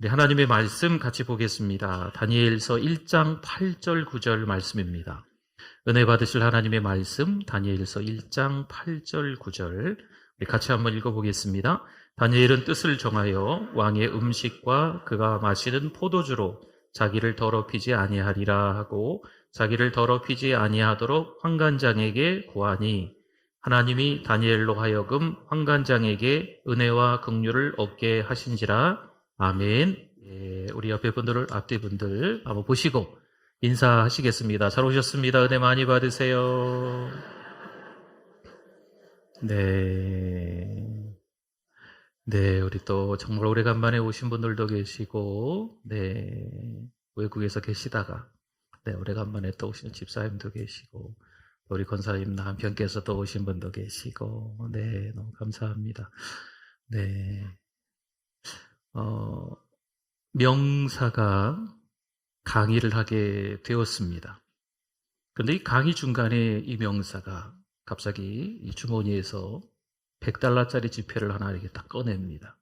우리 하나님의 말씀 같이 보겠습니다. 다니엘서 1장 8절 9절 말씀입니다. 은혜 받으실 하나님의 말씀 다니엘서 1장 8절 9절 우리 같이 한번 읽어보겠습니다. 다니엘은 뜻을 정하여 왕의 음식과 그가 마시는 포도주로 자기를 더럽히지 아니하리라 하고 자기를 더럽히지 아니하도록 환관장에게 구하니 하나님이 다니엘로 하여금 환관장에게 은혜와 긍휼을 얻게 하신지라. 아멘. 예, 우리 옆에 분들, 앞뒤 분들 한번 보시고 인사하시겠습니다. 잘 오셨습니다. 은혜 많이 받으세요. 네. 네, 우리 또 정말 오래간만에 오신 분들도 계시고, 네, 외국에서 계시다가, 네, 오래간만에 또 오신 집사님도 계시고, 우리 권사님 남편께서 또 오신 분도 계시고, 네, 너무 감사합니다. 네. 명사가 강의를 하게 되었습니다. 그런데 이 강의 중간에 이 명사가 갑자기 이 주머니에서 $100짜리 지폐를 하나 이렇게 딱 꺼냅니다.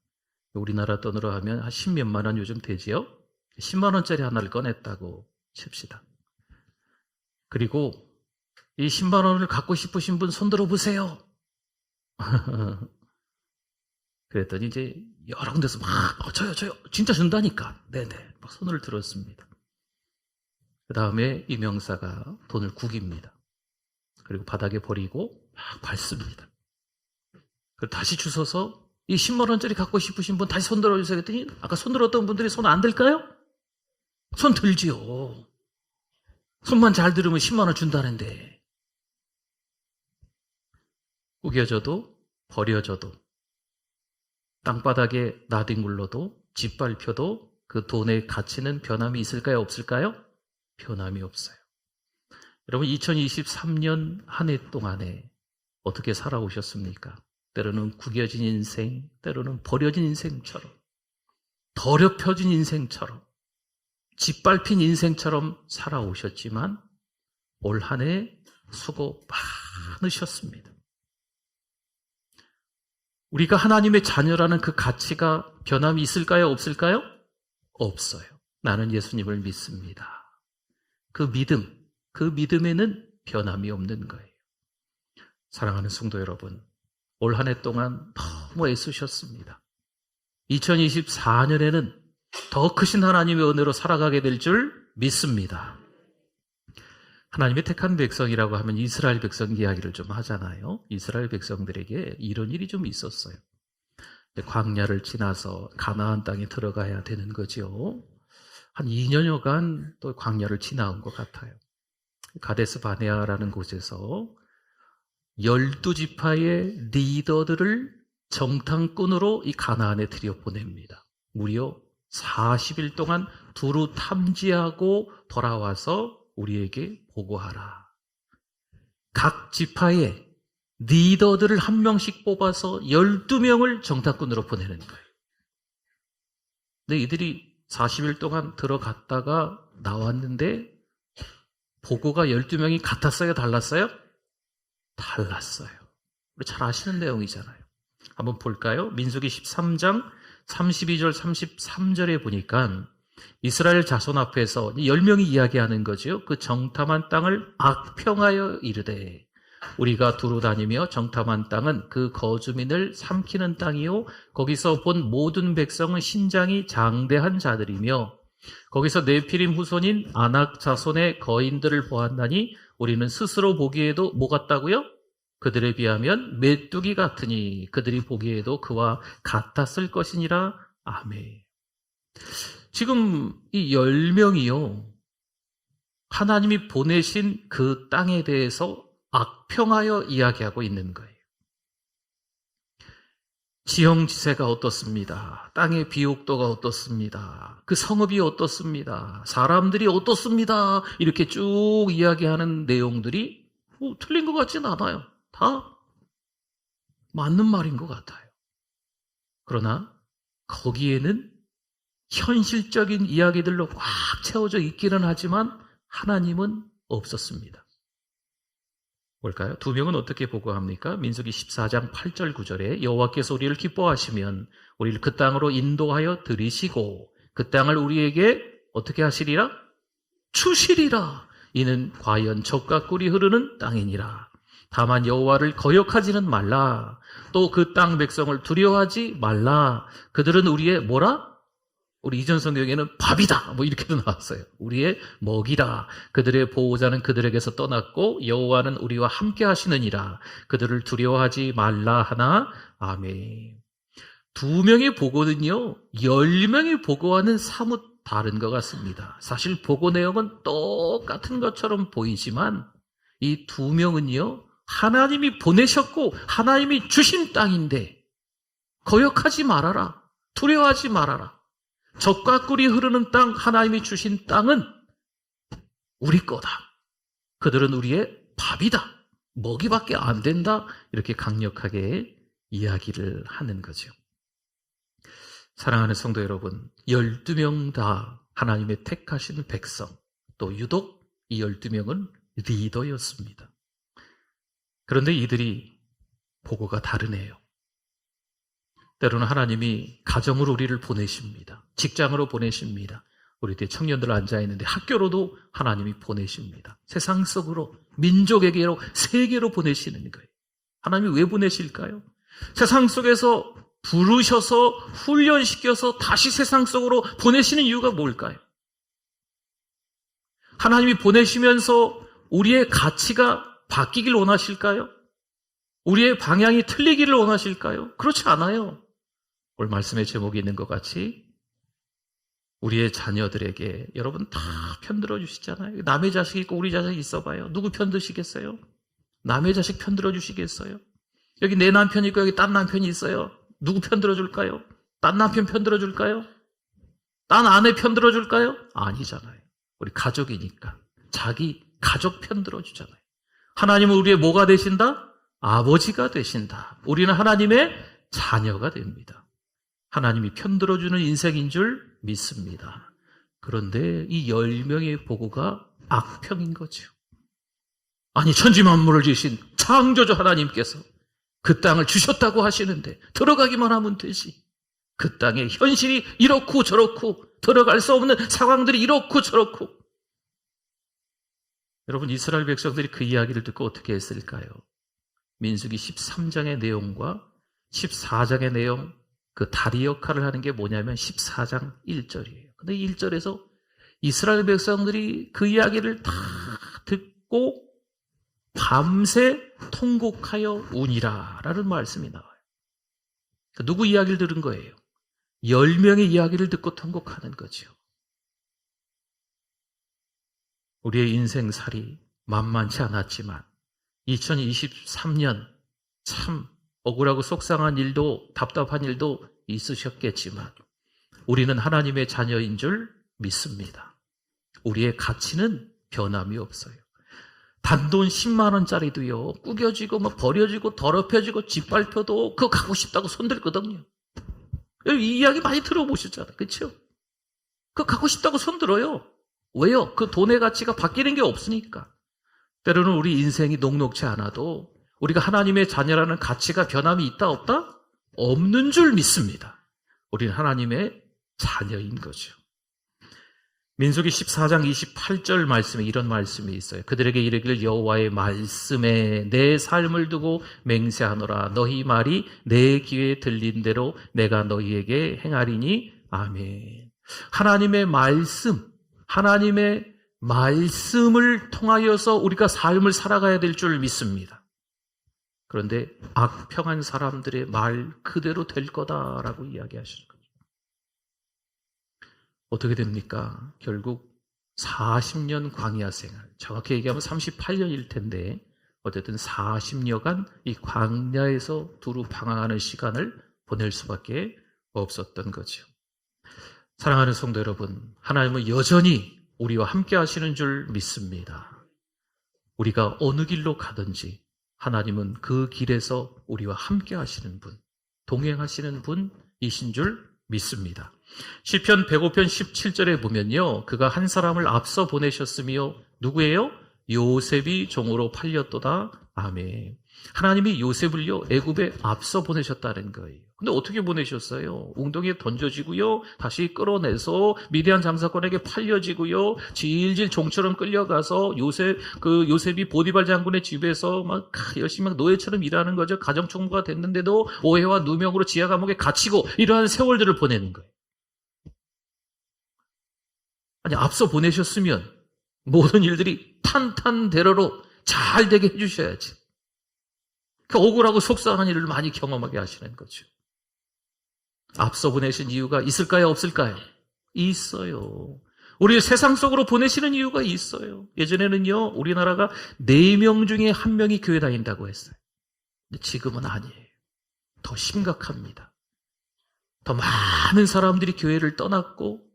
우리나라 돈으로 하면 한 10몇만 원 요즘 되지요? 10만 원짜리 하나를 꺼냈다고 칩시다. 그리고 이 10만 원을 갖고 싶으신 분 손 들어보세요. 그랬더니 이제 여러 군데서 막 저요 진짜 준다니까. 네네 막 손을 들었습니다. 그 다음에 이 명사가 돈을 구깁니다. 그리고 바닥에 버리고 막 밟습니다. 그리고 다시 주워서 이 10만 원짜리 갖고 싶으신 분 다시 손 들어주세요 했더니 아까 손 들었던 분들이 손 안 들까요? 손 들지요. 손만 잘 들으면 10만 원 준다는데. 구겨져도 버려져도 땅바닥에 나뒹굴러도 짓밟혀도 그 돈의 가치는 변함이 있을까요? 없을까요? 변함이 없어요. 여러분 2023년 한 해 동안에 어떻게 살아오셨습니까? 때로는 구겨진 인생, 때로는 버려진 인생처럼, 더럽혀진 인생처럼, 짓밟힌 인생처럼 살아오셨지만 올 한 해 수고 많으셨습니다. 우리가 하나님의 자녀라는 그 가치가 변함이 있을까요? 없을까요? 없어요. 나는 예수님을 믿습니다. 그 믿음에는 변함이 없는 거예요. 사랑하는 성도 여러분, 올 한 해 동안 너무 애쓰셨습니다. 2024년에는 더 크신 하나님의 은혜로 살아가게 될 줄 믿습니다. 하나님의 택한 백성이라고 하면 이스라엘 백성 이야기를 좀 하잖아요. 이스라엘 백성들에게 이런 일이 좀 있었어요. 광야를 지나서 가나안 땅에 들어가야 되는 거죠. 한 2년여간 또 광야를 지나온 것 같아요. 가데스 바네아라는 곳에서 12지파의 리더들을 정탐꾼으로 이 가나안에 들여보냅니다. 무려 40일 동안 두루 탐지하고 돌아와서 우리에게 보고하라. 각 지파의 리더들을 한 명씩 뽑아서 12명을 정탐꾼으로 보내는 거예요. 근데 이들이 40일 동안 들어갔다가 나왔는데 보고가 12명이 같았어요? 달랐어요? 달랐어요. 우리 잘 아시는 내용이잖아요. 한번 볼까요? 민수기 13장 32절 33절에 보니까 이스라엘 자손 앞에서 10명이 이야기하는 거죠. 그 정탐한 땅을 악평하여 이르되 우리가 두루 다니며 정탐한 땅은 그 거주민을 삼키는 땅이요 거기서 본 모든 백성은 신장이 장대한 자들이며 거기서 네피림 후손인 아낙 자손의 거인들을 보았나니 우리는 스스로 보기에도 뭐 같다고요? 그들에 비하면 메뚜기 같으니 그들이 보기에도 그와 같았을 것이니라. 아멘. 지금 이 10명이요 하나님이 보내신 그 땅에 대해서 악평하여 이야기하고 있는 거예요. 지형지세가 어떻습니다. 땅의 비옥도가 어떻습니다. 그 성읍이 어떻습니다. 사람들이 어떻습니다. 이렇게 쭉 이야기하는 내용들이 틀린 것 같지는 않아요. 다 맞는 말인 것 같아요. 그러나 거기에는 현실적인 이야기들로 꽉 채워져 있기는 하지만 하나님은 없었습니다. 볼까요? 두 명은 어떻게 보고합니까? 민수기 14장 8절 9절에 여호와께서 우리를 기뻐하시면 우리를 그 땅으로 인도하여 들이시고 그 땅을 우리에게 어떻게 하시리라? 주시리라. 이는 과연 젖과 꿀이 흐르는 땅이니라. 다만 여호와를 거역하지는 말라. 또 그 땅 백성을 두려워하지 말라. 그들은 우리의 뭐라? 우리 이전 성경에는 밥이다. 뭐 이렇게도 나왔어요. 우리의 먹이라. 그들의 보호자는 그들에게서 떠났고 여호와는 우리와 함께 하시느니라. 그들을 두려워하지 말라 하나. 아멘. 2명의 보고는요, 10명의 보고와는 사뭇 다른 것 같습니다. 사실 보고 내용은 똑같은 것처럼 보이지만 이 2명은요, 하나님이 보내셨고 하나님이 주신 땅인데 거역하지 말아라. 두려워하지 말아라. 젖과 꿀이 흐르는 땅, 하나님이 주신 땅은 우리 거다. 그들은 우리의 밥이다. 먹이밖에 안 된다. 이렇게 강력하게 이야기를 하는 거죠. 사랑하는 성도 여러분, 12명 다 하나님의 택하신 백성, 또 유독 이 12명은 리더였습니다. 그런데 이들이 보고가 다르네요. 때로는 하나님이 가정으로 우리를 보내십니다. 직장으로 보내십니다. 우리 뒤에 청년들 앉아있는데 학교로도 하나님이 보내십니다. 세상 속으로, 민족에게로, 세계로 보내시는 거예요. 하나님이 왜 보내실까요? 세상 속에서 부르셔서 훈련시켜서 다시 세상 속으로 보내시는 이유가 뭘까요? 하나님이 보내시면서 우리의 가치가 바뀌길 원하실까요? 우리의 방향이 틀리기를 원하실까요? 그렇지 않아요. 오늘 말씀의 제목이 있는 것 같이 우리의 자녀들에게 여러분 다 편들어 주시잖아요. 남의 자식 있고 우리 자식 있어봐요. 누구 편드시겠어요? 남의 자식 편들어 주시겠어요? 여기 내 남편이 있고 여기 딴 남편이 있어요. 누구 편들어 줄까요? 딴 남편 편들어 줄까요? 딴 아내 편들어 줄까요? 아니잖아요. 우리 가족이니까 자기 가족 편들어 주잖아요. 하나님은 우리의 뭐가 되신다? 아버지가 되신다. 우리는 하나님의 자녀가 됩니다. 하나님이 편들어주는 인생인 줄 믿습니다. 그런데 이 10명의 보고가 악평인 거죠. 아니, 천지만물을 지으신 창조주 하나님께서 그 땅을 주셨다고 하시는데 들어가기만 하면 되지. 그 땅의 현실이 이렇고 저렇고 들어갈 수 없는 상황들이 이렇고 저렇고. 여러분, 이스라엘 백성들이 그 이야기를 듣고 어떻게 했을까요? 민수기 13장의 내용과 14장의 내용, 그 다리 역할을 하는 게 뭐냐면 14장 1절이에요. 근데 1절에서 이스라엘 백성들이 그 이야기를 다 듣고 밤새 통곡하여 우니라 라는 말씀이 나와요. 누구 이야기를 들은 거예요? 10명의 이야기를 듣고 통곡하는 거죠. 우리의 인생살이 만만치 않았지만 2023년 참 억울하고 속상한 일도 답답한 일도 있으셨겠지만 우리는 하나님의 자녀인 줄 믿습니다. 우리의 가치는 변함이 없어요. 단돈 10만 원짜리도요, 구겨지고 막 버려지고 더럽혀지고 짓밟혀도 그거 갖고 싶다고 손들거든요. 이 이야기 많이 들어보셨잖아요. 그렇죠? 그거 갖고 싶다고 손들어요. 왜요? 그 돈의 가치가 바뀌는 게 없으니까. 때로는 우리 인생이 녹록치 않아도 우리가 하나님의 자녀라는 가치가 변함이 있다 없다? 없는 줄 믿습니다. 우리는 하나님의 자녀인 거죠. 민수기 14장 28절 말씀에 이런 말씀이 있어요. 그들에게 이르기를 여호와의 말씀에 내 삶을 두고 맹세하노라. 너희 말이 내 귀에 들린 대로 내가 너희에게 행하리니. 아멘. 하나님의 말씀, 하나님의 말씀을 통하여서 우리가 삶을 살아가야 될 줄 믿습니다. 그런데 악평한 사람들의 말 그대로 될 거다라고 이야기하시는 거죠. 어떻게 됩니까? 결국 40년 광야 생활, 정확히 얘기하면 38년일 텐데 어쨌든 40여간 이 광야에서 두루 방황하는 시간을 보낼 수밖에 없었던 거죠. 사랑하는 성도 여러분, 하나님은 여전히 우리와 함께 하시는 줄 믿습니다. 우리가 어느 길로 가든지 하나님은 그 길에서 우리와 함께 하시는 분, 동행하시는 분이신 줄 믿습니다. 시편 105편 17절에 보면요, 그가 한 사람을 앞서 보내셨으며 누구예요? 요셉이 종으로 팔렸도다. 아멘. 하나님이 요셉을요, 애굽에 앞서 보내셨다는 거예요. 근데 어떻게 보내셨어요? 웅덩이에 던져지고요, 다시 끌어내서 미디안 장사꾼에게 팔려지고요, 질질 종처럼 끌려가서 요셉이 보디발 장군의 집에서 막 열심히 막 노예처럼 일하는 거죠. 가정총무가 됐는데도 오해와 누명으로 지하 감옥에 갇히고 이러한 세월들을 보내는 거예요. 아니, 앞서 보내셨으면 모든 일들이 탄탄대로로 잘 되게 해주셔야지. 그 억울하고 속상한 일을 많이 경험하게 하시는 거죠. 앞서 보내신 이유가 있을까요? 없을까요? 있어요. 우리 세상 속으로 보내시는 이유가 있어요. 예전에는요, 우리나라가 4명 중에 1명이 교회 다닌다고 했어요. 근데 지금은 아니에요. 더 심각합니다. 더 많은 사람들이 교회를 떠났고,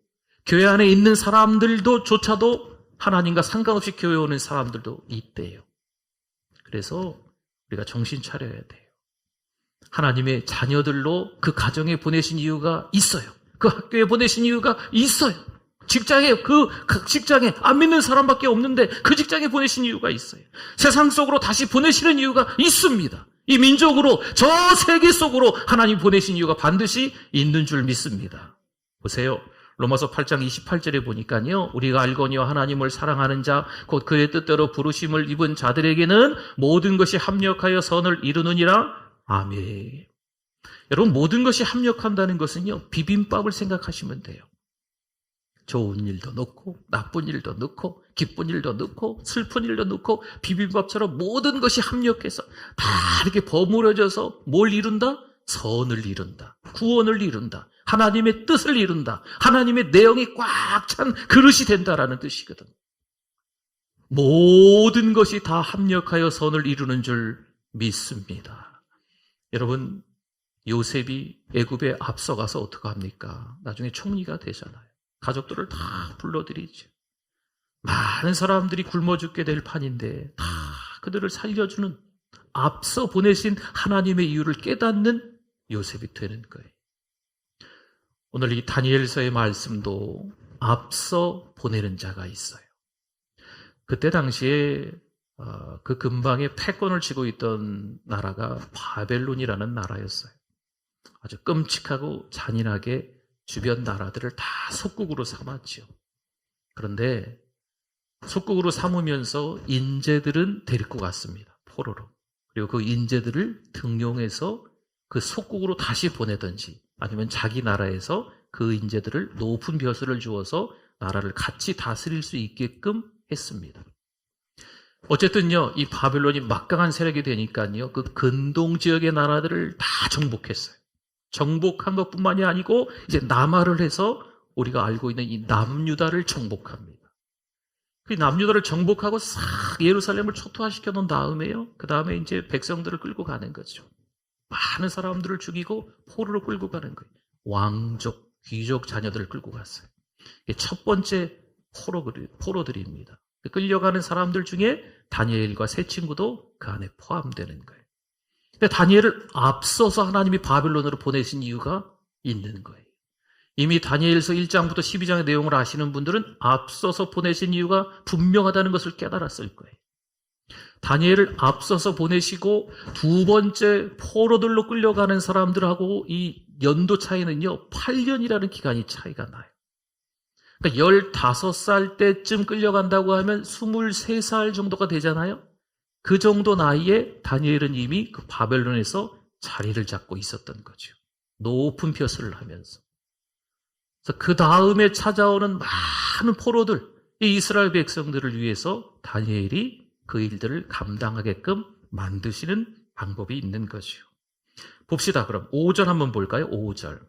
교회 안에 있는 사람들조차도 하나님과 상관없이 교회 오는 사람들도 있대요. 그래서 우리가 정신 차려야 돼요. 하나님의 자녀들로 그 가정에 보내신 이유가 있어요. 그 학교에 보내신 이유가 있어요. 직장에 직장에 안 믿는 사람밖에 없는데 그 직장에 보내신 이유가 있어요. 세상 속으로 다시 보내시는 이유가 있습니다. 이 민족으로, 저 세계 속으로 하나님 보내신 이유가 반드시 있는 줄 믿습니다. 보세요. 로마서 8장 28절에 보니까요, 우리가 알거니와 하나님을 사랑하는 자, 곧 그의 뜻대로 부르심을 입은 자들에게는 모든 것이 합력하여 선을 이루느니라. 아멘. 여러분, 모든 것이 합력한다는 것은요, 비빔밥을 생각하시면 돼요. 좋은 일도 넣고, 나쁜 일도 넣고, 기쁜 일도 넣고, 슬픈 일도 넣고, 비빔밥처럼 모든 것이 합력해서 다 이렇게 버무려져서 뭘 이룬다? 선을 이룬다. 구원을 이룬다. 하나님의 뜻을 이룬다. 하나님의 내용이 꽉 찬 그릇이 된다라는 뜻이거든. 모든 것이 다 합력하여 선을 이루는 줄 믿습니다. 여러분, 요셉이 애굽에 앞서가서 어떻게 합니까? 나중에 총리가 되잖아요. 가족들을 다 불러들이죠. 많은 사람들이 굶어 죽게 될 판인데 다 그들을 살려주는, 앞서 보내신 하나님의 이유를 깨닫는 요셉이 되는 거예요. 오늘 이 다니엘서의 말씀도 앞서 보내는 자가 있어요. 그때 당시에 그 근방에 패권을 쥐고 있던 나라가 바벨론이라는 나라였어요. 아주 끔찍하고 잔인하게 주변 나라들을 다 속국으로 삼았죠. 그런데 속국으로 삼으면서 인재들은 데리고 갔습니다. 포로로. 그리고 그 인재들을 등용해서 그 속국으로 다시 보내든지 아니면 자기 나라에서 그 인재들을 높은 벼슬을 주어서 나라를 같이 다스릴 수 있게끔 했습니다. 어쨌든요, 이 바벨론이 막강한 세력이 되니까요, 그 근동 지역의 나라들을 다 정복했어요. 정복한 것뿐만이 아니고 이제 남하를 해서 우리가 알고 있는 이 남유다를 정복합니다. 그 남유다를 정복하고 싹 예루살렘을 초토화시켜 놓은 다음에요, 그 다음에 이제 백성들을 끌고 가는 거죠. 많은 사람들을 죽이고 포로로 끌고 가는 거예요. 왕족, 귀족 자녀들을 끌고 갔어요. 이게 첫 번째 포로들입니다. 끌려가는 사람들 중에 다니엘과 세 친구도 그 안에 포함되는 거예요. 근데 다니엘을 앞서서 하나님이 바벨론으로 보내신 이유가 있는 거예요. 이미 다니엘서 1장부터 12장의 내용을 아시는 분들은 앞서서 보내신 이유가 분명하다는 것을 깨달았을 거예요. 다니엘을 앞서서 보내시고 두 번째 포로들로 끌려가는 사람들하고 이 연도 차이는요, 8년이라는 기간이 차이가 나요. 그러니까 15살 때쯤 끌려간다고 하면 23살 정도가 되잖아요. 그 정도 나이에 다니엘은 이미 그 바벨론에서 자리를 잡고 있었던 거죠. 높은 벼슬을 하면서. 그래서 그 다음에 찾아오는 많은 포로들, 이 이스라엘 백성들을 위해서 다니엘이 그 일들을 감당하게끔 만드시는 방법이 있는 거죠. 봅시다. 그럼 5절 한번 볼까요? 5절.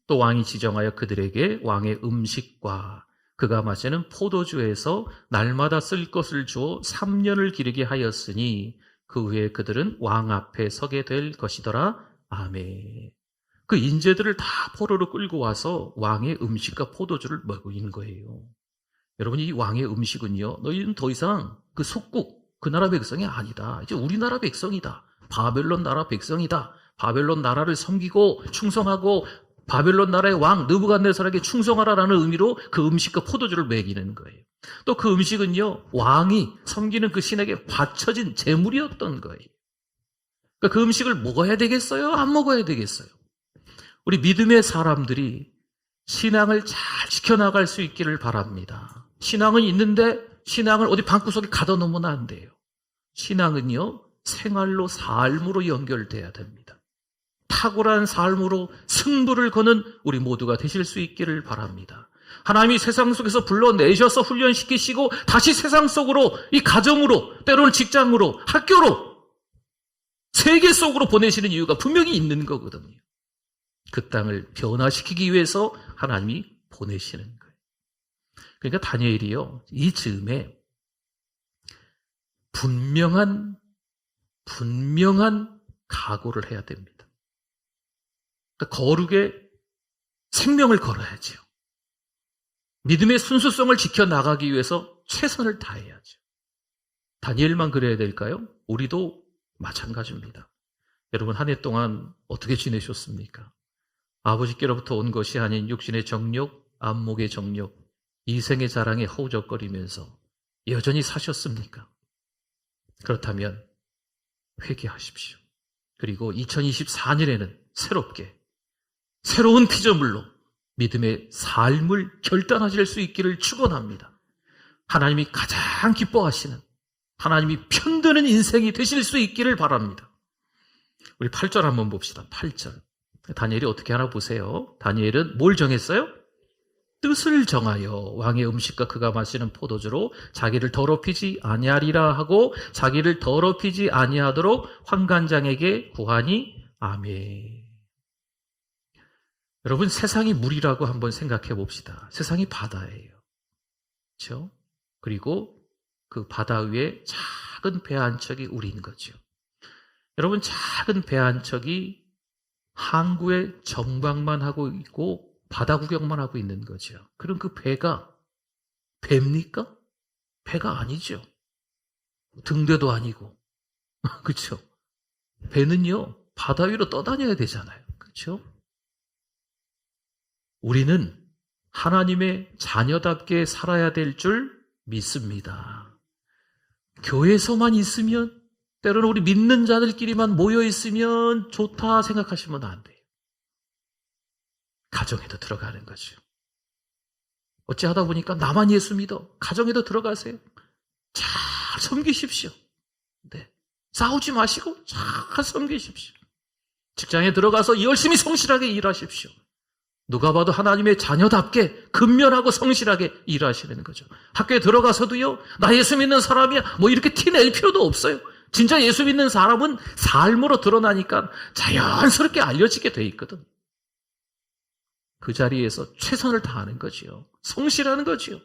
또 왕이 지정하여 그들에게 왕의 음식과 그가 마시는 포도주에서 날마다 쓸 것을 주어 3년을 기르게 하였으니 그 후에 그들은 왕 앞에 서게 될 것이더라. 아멘. 그 인재들을 다 포로로 끌고 와서 왕의 음식과 포도주를 먹이는 거예요. 여러분, 이 왕의 음식은요, 너희는 더 이상 그 속국, 그 나라 백성이 아니다. 이제 우리나라 백성이다. 바벨론 나라 백성이다. 바벨론 나라를 섬기고 충성하고 바벨론 나라의 왕 느부갓네살에게 충성하라라는 의미로 그 음식과 포도주를 먹이는 거예요. 또 그 음식은요, 왕이 섬기는 그 신에게 바쳐진 제물이었던 거예요. 그러니까 그 음식을 먹어야 되겠어요? 안 먹어야 되겠어요? 우리 믿음의 사람들이 신앙을 잘 지켜나갈 수 있기를 바랍니다. 신앙은 있는데 신앙을 어디 방구석에 가둬놓으면 안 돼요. 신앙은요, 생활로, 삶으로 연결돼야 됩니다. 탁월한 삶으로 승부를 거는 우리 모두가 되실 수 있기를 바랍니다. 하나님이 세상 속에서 불러내셔서 훈련시키시고 다시 세상 속으로, 이 가정으로, 때로는 직장으로, 학교로, 세계 속으로 보내시는 이유가 분명히 있는 거거든요. 그 땅을 변화시키기 위해서 하나님이 보내시는 거예요. 그러니까 다니엘이요, 이 즈음에 분명한 각오를 해야 됩니다. 그러니까 거룩에 생명을 걸어야죠. 믿음의 순수성을 지켜나가기 위해서 최선을 다해야죠. 다니엘만 그래야 될까요? 우리도 마찬가지입니다. 여러분, 한 해 동안 어떻게 지내셨습니까? 아버지께로부터 온 것이 아닌 육신의 정욕, 안목의 정욕, 이생의 자랑에 허우적거리면서 여전히 사셨습니까? 그렇다면 회개하십시오. 그리고 2024년에는 새로운 피조물로 믿음의 삶을 결단하실 수 있기를 축원합니다. 하나님이 가장 기뻐하시는, 하나님이 편드는 인생이 되실 수 있기를 바랍니다. 우리 8절 한번 봅시다. 8절. 다니엘이 어떻게 하나 보세요. 다니엘은 뭘 정했어요? 뜻을 정하여 왕의 음식과 그가 마시는 포도주로 자기를 더럽히지 아니하리라 하고 자기를 더럽히지 아니하도록 환관장에게 구하니 아멘. 여러분, 세상이 물이라고 한번 생각해 봅시다. 세상이 바다예요. 그렇죠? 그리고 그 바다 위에 작은 배 한 척이 우리인 거죠. 여러분, 작은 배 한 척이 항구에 정박만 하고 있고 바다 구경만 하고 있는 거죠. 그럼 그 배가 배입니까? 배가 아니죠. 등대도 아니고. 그렇죠? 배는요, 바다 위로 떠다녀야 되잖아요. 그렇죠? 우리는 하나님의 자녀답게 살아야 될 줄 믿습니다. 교회에서만 있으면, 때로는 우리 믿는 자들끼리만 모여 있으면 좋다 생각하시면 안 돼요. 가정에도 들어가는 거죠. 어찌하다 보니까 나만 예수 믿어. 가정에도 들어가세요. 잘 섬기십시오. 네. 싸우지 마시고 잘 섬기십시오. 직장에 들어가서 열심히 성실하게 일하십시오. 누가 봐도 하나님의 자녀답게 근면하고 성실하게 일하시는 거죠. 학교에 들어가서도요, 나 예수 믿는 사람이야, 뭐 이렇게 티 낼 필요도 없어요. 진짜 예수 믿는 사람은 삶으로 드러나니까 자연스럽게 알려지게 돼 있거든. 그 자리에서 최선을 다하는 거지요. 성실하는 거지요.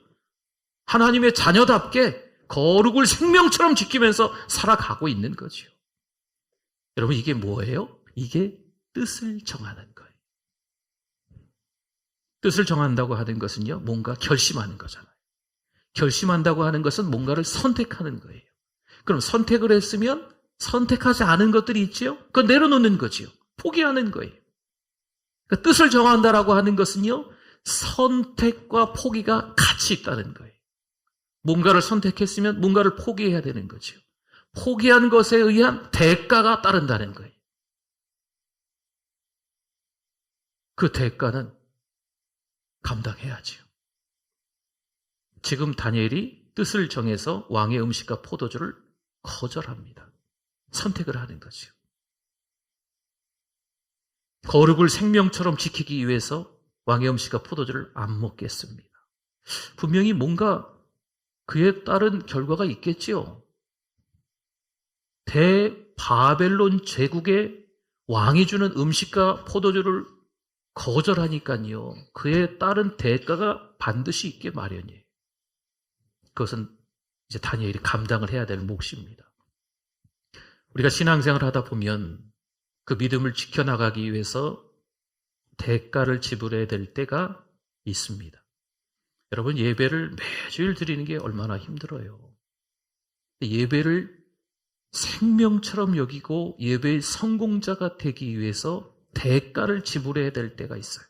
하나님의 자녀답게 거룩을 생명처럼 지키면서 살아가고 있는 거지요. 여러분, 이게 뭐예요? 이게 뜻을 정하는 거예요. 뜻을 정한다고 하는 것은요, 뭔가 결심하는 거잖아요. 결심한다고 하는 것은 뭔가를 선택하는 거예요. 그럼 선택을 했으면 선택하지 않은 것들이 있지요? 그건 내려놓는 거지요. 포기하는 거예요. 그러니까 뜻을 정한다라고 하는 것은요, 선택과 포기가 같이 있다는 거예요. 뭔가를 선택했으면 뭔가를 포기해야 되는 거죠. 포기한 것에 의한 대가가 따른다는 거예요. 그 대가는 감당해야지요. 지금 다니엘이 뜻을 정해서 왕의 음식과 포도주를 거절합니다. 선택을 하는 거죠. 거룩을 생명처럼 지키기 위해서 왕의 음식과 포도주를 안 먹겠습니다. 분명히 뭔가 그에 따른 결과가 있겠지요. 대바벨론 제국의 왕이 주는 음식과 포도주를 거절하니까요, 그에 따른 대가가 반드시 있게 마련이에요. 그것은 이제 다니엘이 감당을 해야 될 몫입니다. 우리가 신앙생활을 하다 보면 그 믿음을 지켜나가기 위해서 대가를 지불해야 될 때가 있습니다. 여러분, 예배를 매주일 드리는 게 얼마나 힘들어요. 예배를 생명처럼 여기고 예배의 성공자가 되기 위해서 대가를 지불해야 될 때가 있어요.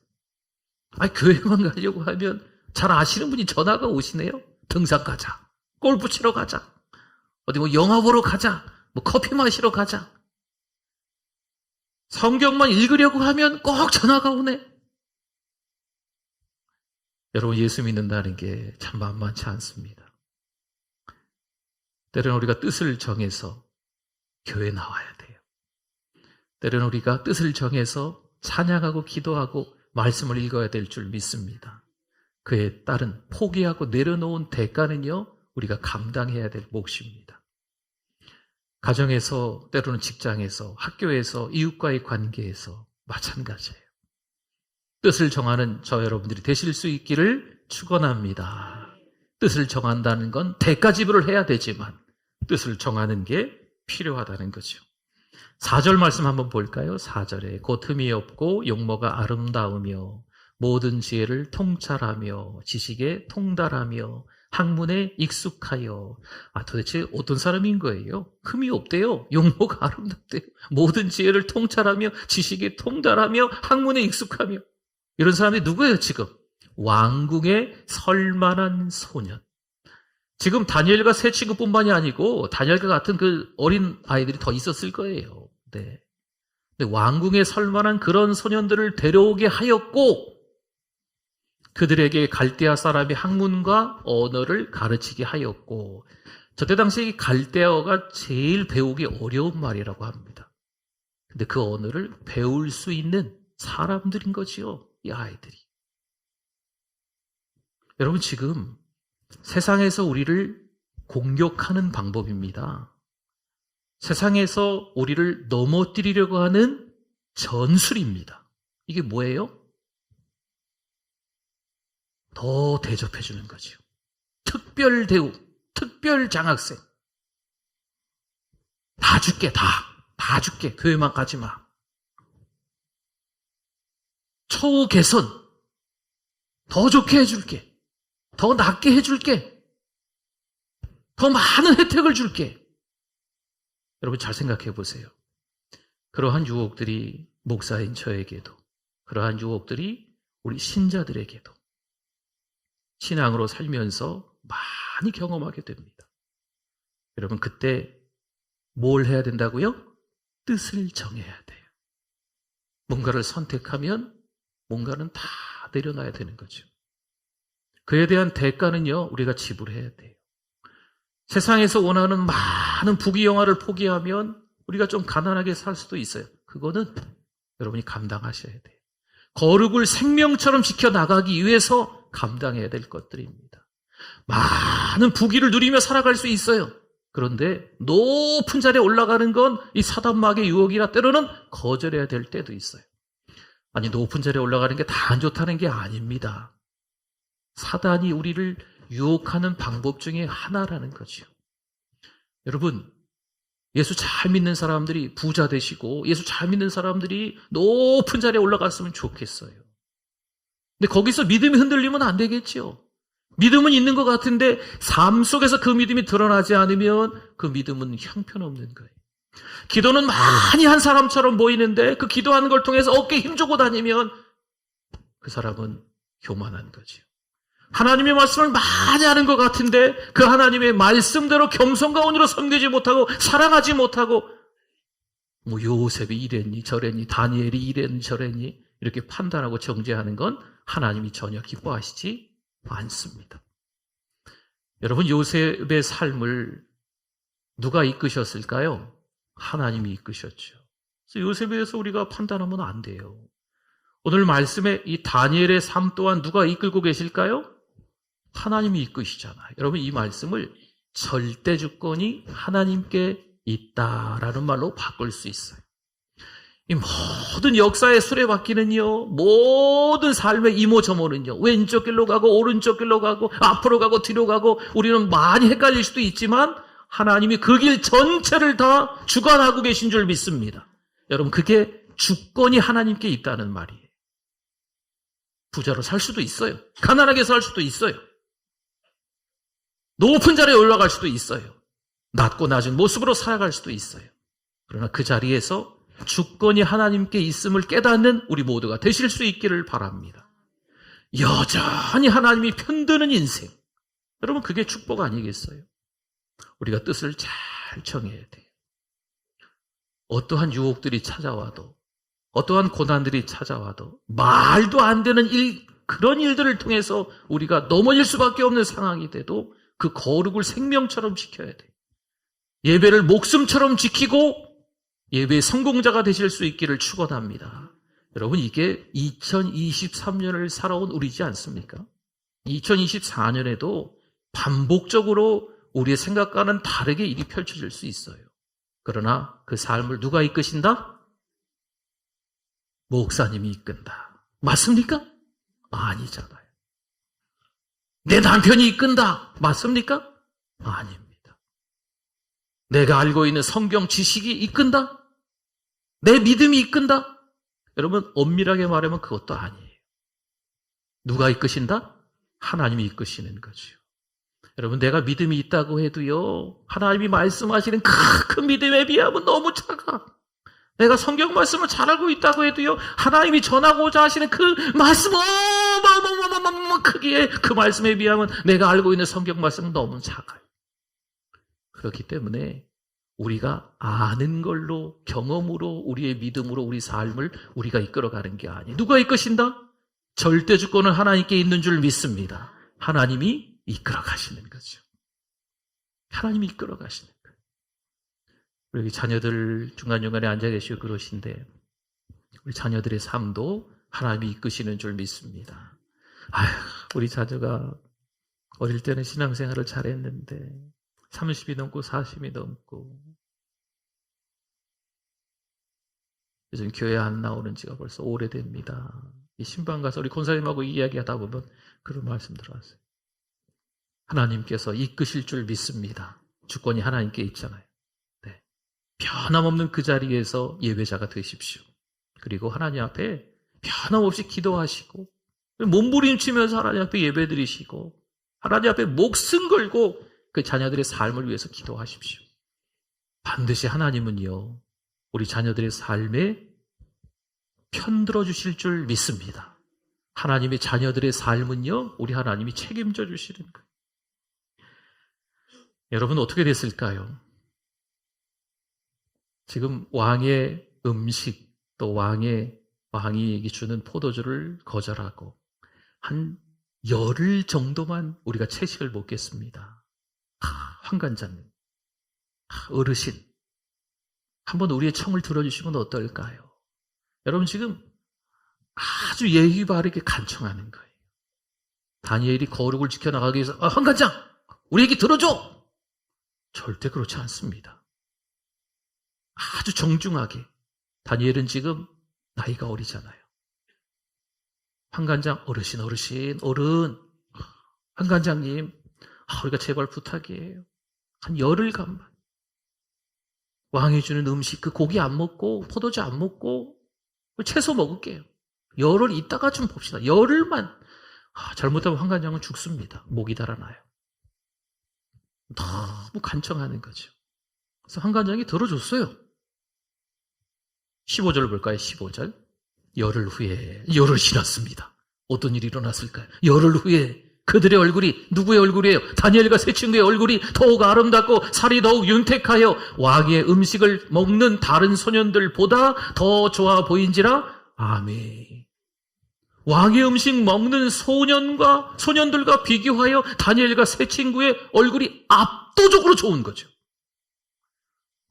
교회만 가려고 하면 잘 아시는 분이 전화가 오시네요. 등산 가자, 골프 치러 가자, 어디 뭐 영화 보러 가자, 뭐 커피 마시러 가자. 성경만 읽으려고 하면 꼭 전화가 오네. 여러분, 예수 믿는다는 게 참 만만치 않습니다. 때로는 우리가 뜻을 정해서 교회 나와야 돼요. 때로는 우리가 뜻을 정해서 찬양하고 기도하고 말씀을 읽어야 될 줄 믿습니다. 그에 따른 포기하고 내려놓은 대가는요, 우리가 감당해야 될 몫입니다. 가정에서, 때로는 직장에서, 학교에서, 이웃과의 관계에서 마찬가지예요. 뜻을 정하는 저 여러분들이 되실 수 있기를 축원합니다. 뜻을 정한다는 건 대가 지불을 해야 되지만 뜻을 정하는 게 필요하다는 거죠. 4절 말씀 한번 볼까요? 4절에 곧 흠이 없고 용모가 아름다우며 모든 지혜를 통찰하며 지식에 통달하며 학문에 익숙하여. 도대체 어떤 사람인 거예요? 흠이 없대요. 용모가 아름답대요. 모든 지혜를 통찰하며 지식에 통달하며 학문에 익숙하며. 이런 사람이 누구예요 지금? 왕궁에 설만한 소년. 지금 다니엘과 세 친구뿐만이 아니고 다니엘과 같은 그 어린 아이들이 더 있었을 거예요. 네. 근데 왕궁에 설만한 그런 소년들을 데려오게 하였고 그들에게 갈대아 사람의 학문과 언어를 가르치게 하였고. 저때 당시 이 갈대아어가 제일 배우기 어려운 말이라고 합니다. 근데 그 언어를 배울 수 있는 사람들인 거지요, 이 아이들이. 여러분, 지금 세상에서 우리를 공격하는 방법입니다. 세상에서 우리를 넘어뜨리려고 하는 전술입니다. 이게 뭐예요? 더 대접해 주는 거죠. 특별 대우, 특별 장학생. 다 줄게, 다 줄게. 교회만 가지 마. 처우 개선, 더 좋게 해줄게. 더 낫게 해줄게. 더 많은 혜택을 줄게. 여러분 잘 생각해 보세요. 그러한 유혹들이 목사인 저에게도, 그러한 유혹들이 우리 신자들에게도 신앙으로 살면서 많이 경험하게 됩니다. 여러분, 그때 뭘 해야 된다고요? 뜻을 정해야 돼요. 뭔가를 선택하면 뭔가는 다 내려놔야 되는 거죠. 그에 대한 대가는요, 우리가 지불해야 돼요. 세상에서 원하는 많은 부귀영화를 포기하면 우리가 좀 가난하게 살 수도 있어요. 그거는 여러분이 감당하셔야 돼요. 거룩을 생명처럼 지켜나가기 위해서 감당해야 될 것들입니다. 많은 부귀를 누리며 살아갈 수 있어요. 그런데 높은 자리에 올라가는 건 이 사단마귀의 유혹이라 때로는 거절해야 될 때도 있어요. 아니, 높은 자리에 올라가는 게 다 안 좋다는 게 아닙니다. 사단이 우리를 유혹하는 방법 중에 하나라는 거죠. 여러분, 예수 잘 믿는 사람들이 부자 되시고 예수 잘 믿는 사람들이 높은 자리에 올라갔으면 좋겠어요. 근데 거기서 믿음이 흔들리면 안 되겠죠. 믿음은 있는 것 같은데 삶 속에서 그 믿음이 드러나지 않으면 그 믿음은 형편없는 거예요. 기도는 많이 한 사람처럼 보이는데 그 기도하는 걸 통해서 어깨에 힘주고 다니면 그 사람은 교만한 거죠. 하나님의 말씀을 많이 하는 것 같은데 그 하나님의 말씀대로 겸손과 온유로 섬기지 못하고 사랑하지 못하고 뭐 요셉이 이랬니 저랬니 다니엘이 이랬니 저랬니 이렇게 판단하고 정죄하는 건 하나님이 전혀 기뻐하시지 않습니다. 여러분, 요셉의 삶을 누가 이끄셨을까요? 하나님이 이끄셨죠. 그래서 요셉에 대해서 우리가 판단하면 안 돼요. 오늘 말씀에 이 다니엘의 삶 또한 누가 이끌고 계실까요? 하나님이 이끄시잖아요. 여러분, 이 말씀을 절대 주권이 하나님께 있다라는 말로 바꿀 수 있어요. 이 모든 역사의 수레바퀴는요, 모든 삶의 이모저모는요, 왼쪽 길로 가고 오른쪽 길로 가고 앞으로 가고 뒤로 가고 우리는 많이 헷갈릴 수도 있지만 하나님이 그 길 전체를 다 주관하고 계신 줄 믿습니다. 여러분, 그게 주권이 하나님께 있다는 말이에요. 부자로 살 수도 있어요. 가난하게 살 수도 있어요. 높은 자리에 올라갈 수도 있어요. 낮고 낮은 모습으로 살아갈 수도 있어요. 그러나 그 자리에서 주권이 하나님께 있음을 깨닫는 우리 모두가 되실 수 있기를 바랍니다. 여전히 하나님이 편드는 인생. 여러분, 그게 축복 아니겠어요? 우리가 뜻을 잘 정해야 돼요. 어떠한 유혹들이 찾아와도 어떠한 고난들이 찾아와도 말도 안 되는 그런 일들을 통해서 우리가 넘어질 수밖에 없는 상황이 돼도 그 거룩을 생명처럼 지켜야 돼요. 예배를 목숨처럼 지키고 예배의 성공자가 되실 수 있기를 축원합니다. 여러분, 이게 2023년을 살아온 우리지 않습니까? 2024년에도 반복적으로 우리의 생각과는 다르게 일이 펼쳐질 수 있어요. 그러나 그 삶을 누가 이끄신다? 목사님이 이끈다. 맞습니까? 아니잖아요. 내 남편이 이끈다. 맞습니까? 아닙니다. 내가 알고 있는 성경 지식이 이끈다? 내 믿음이 이끈다? 여러분, 엄밀하게 말하면 그것도 아니에요. 누가 이끄신다? 하나님이 이끄시는 거죠. 여러분, 내가 믿음이 있다고 해도요, 하나님이 말씀하시는 그 믿음에 비하면 너무 작아. 내가 성경 말씀을 잘 알고 있다고 해도요, 하나님이 전하고자 하시는 그 말씀 어마어마어마어마 크기에 그 말씀에 비하면 내가 알고 있는 성경 말씀은 너무 작아요. 그렇기 때문에 우리가 아는 걸로, 경험으로, 우리의 믿음으로 우리 삶을 우리가 이끌어가는 게 아니에요. 누가 이끄신다? 절대 주권은 하나님께 있는 줄 믿습니다. 하나님이 이끌어 가시는 거죠. 하나님이 이끌어 가시는 거예요. 우리 자녀들 중간중간에 앉아 계시고 그러신데 우리 자녀들의 삶도 하나님이 이끄시는 줄 믿습니다. 아휴, 우리 자녀가 어릴 때는 신앙생활을 잘했는데 30이 넘고 40이 넘고 요즘 교회 안 나오는 지가 벌써 오래됩니다. 이 신방 가서 우리 권사님하고 이야기하다 보면 그런 말씀 들어왔어요. 하나님께서 이끄실 줄 믿습니다. 주권이 하나님께 있잖아요. 네. 변함없는 그 자리에서 예배자가 되십시오. 그리고 하나님 앞에 변함없이 기도하시고 몸부림치면서 하나님 앞에 예배드리시고 하나님 앞에 목숨 걸고 그 자녀들의 삶을 위해서 기도하십시오. 반드시 하나님은요, 우리 자녀들의 삶에 편들어 주실 줄 믿습니다. 하나님의 자녀들의 삶은요, 우리 하나님이 책임져 주시는 거예요. 여러분, 어떻게 됐을까요? 지금 왕의 음식, 또 왕이 주는 포도주를 거절하고 한 열흘 정도만 우리가 채식을 먹겠습니다. 황관장님, 어르신, 한번 우리의 청을 들어주시면 어떨까요? 여러분, 지금 아주 예의 바르게 간청하는 거예요. 다니엘이 거룩을 지켜나가기 위해서 황관장, 우리 얘기 들어줘! 절대 그렇지 않습니다. 아주 정중하게. 다니엘은 지금 나이가 어리잖아요. 황관장, 어르신, 어른, 황관장님, 우리가 제발 부탁이에요. 한 열흘간만 왕이 주는 음식, 그 고기 안 먹고 포도주 안 먹고 채소 먹을게요. 열흘 있다가 좀 봅시다. 열흘만. 잘못하면 황관장은 죽습니다. 목이 달아나요. 너무 간청하는 거죠. 그래서 황관장이 들어줬어요. 15절 볼까요? 15절. 열흘 후에, 열흘 지났습니다. 어떤 일이 일어났을까요? 열흘 후에 그들의 얼굴이, 누구의 얼굴이에요? 다니엘과 세 친구의 얼굴이 더욱 아름답고 살이 더욱 윤택하여 왕의 음식을 먹는 다른 소년들보다 더 좋아 보인지라. 아멘. 왕의 음식 먹는 소년들과 비교하여 다니엘과 세 친구의 얼굴이 압도적으로 좋은 거죠.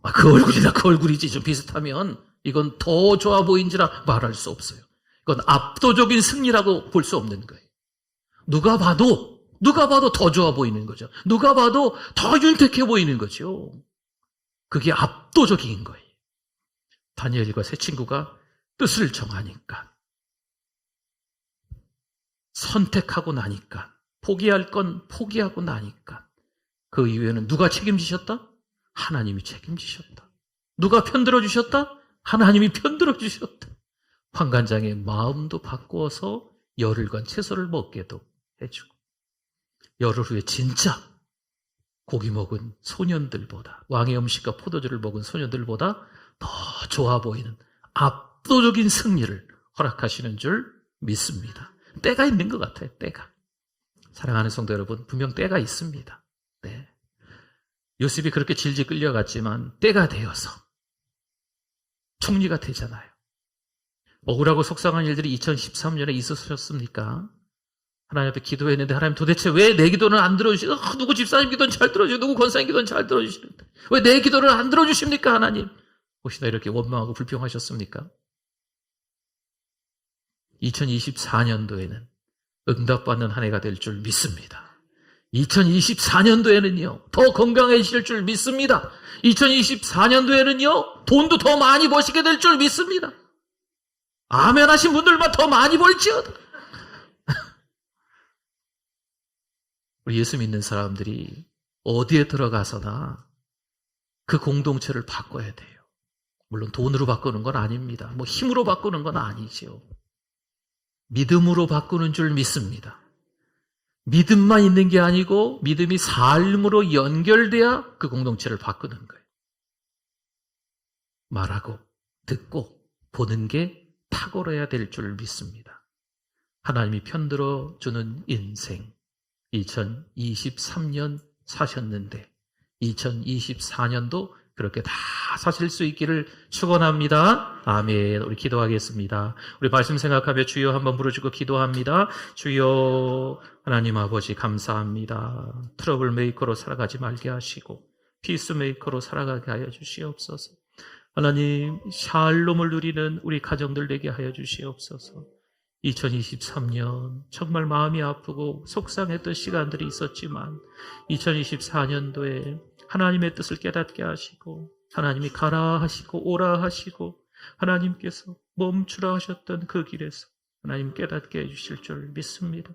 그 얼굴이나 그 얼굴이지 좀 비슷하면 이건 더 좋아 보인지라 말할 수 없어요. 이건 압도적인 승리라고 볼 수 없는 거예요. 누가 봐도 더 좋아 보이는 거죠. 누가 봐도 더 윤택해 보이는 거죠. 그게 압도적인 거예요. 다니엘과 세 친구가 뜻을 정하니까, 선택하고 나니까, 포기할 건 포기하고 나니까, 그 이후에는 누가 책임지셨다? 하나님이 책임지셨다. 누가 편들어 주셨다? 하나님이 편들어 주셨다. 황관장의 마음도 바꾸어서 열흘간 채소를 먹게도 해주고, 열흘 후에 진짜 고기 먹은 소년들보다, 왕의 음식과 포도주를 먹은 소년들보다 더 좋아 보이는 압도적인 승리를 허락하시는 줄 믿습니다. 때가 있는 것 같아요. 때가. 사랑하는 성도 여러분, 분명 때가 있습니다. 네. 요셉이 그렇게 질질 끌려갔지만 때가 되어서 총리가 되잖아요. 억울하고 속상한 일들이 2013년에 있으셨습니까? 하나님 앞에 기도했는데 하나님 도대체 왜 내 기도는 안 들어주시고 누구 집사님 기도는 잘 들어주시고 누구 권사님 기도는 잘 들어주시는데 왜 내 기도를 안 들어주십니까 하나님? 혹시나 이렇게 원망하고 불평하셨습니까? 2024년도에는 응답받는 한 해가 될 줄 믿습니다. 2024년도에는요 더 건강해지실 줄 믿습니다. 2024년도에는요 돈도 더 많이 버시게 될 줄 믿습니다. 아멘 하신 분들만 더 많이 벌지어다. 우리 예수 믿는 사람들이 어디에 들어가서나 그 공동체를 바꿔야 돼요. 물론 돈으로 바꾸는 건 아닙니다. 뭐 힘으로 바꾸는 건 아니지요. 믿음으로 바꾸는 줄 믿습니다. 믿음만 있는 게 아니고 믿음이 삶으로 연결돼야 그 공동체를 바꾸는 거예요. 말하고 듣고 보는 게 탁월해야 될 줄 믿습니다. 하나님이 편들어 주는 인생 2023년 사셨는데 2024년도 그렇게 다 사실 수 있기를 축원합니다. 아멘. 우리 기도하겠습니다. 우리 말씀 생각하며 주여 한번 부르시고 기도합니다. 주여 하나님 아버지 감사합니다. 트러블 메이커로 살아가지 말게 하시고 피스 메이커로 살아가게 하여 주시옵소서. 하나님 샬롬을 누리는 우리 가정들 되게 하여 주시옵소서. 2023년 정말 마음이 아프고 속상했던 시간들이 있었지만 2024년도에 하나님의 뜻을 깨닫게 하시고 하나님이 가라 하시고 오라 하시고 하나님께서 멈추라 하셨던 그 길에서 하나님 깨닫게 해주실 줄 믿습니다.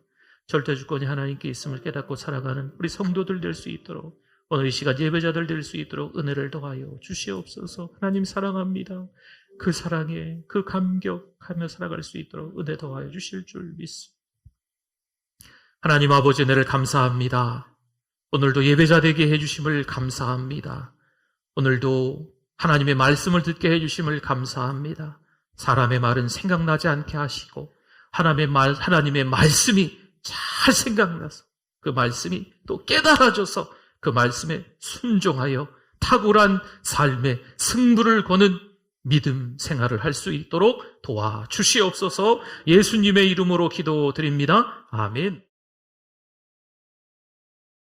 절대주권이 하나님께 있음을 깨닫고 살아가는 우리 성도들 될 수 있도록 오늘 이 시간 예배자들 될 수 있도록 은혜를 더하여 주시옵소서. 하나님 사랑합니다. 그 사랑에 그 감격하며 살아갈 수 있도록 은혜 더하여 주실 줄 믿습니다. 하나님 아버지 은혜를 감사합니다. 오늘도 예배자 되게 해주심을 감사합니다. 오늘도 하나님의 말씀을 듣게 해주심을 감사합니다. 사람의 말은 생각나지 않게 하시고 하나님의 말씀이 잘 생각나서 그 말씀이 또 깨달아져서 그 말씀에 순종하여 탁월한 삶의 승부를 거는 믿음 생활을 할 수 있도록 도와주시옵소서. 예수님의 이름으로 기도드립니다. 아멘.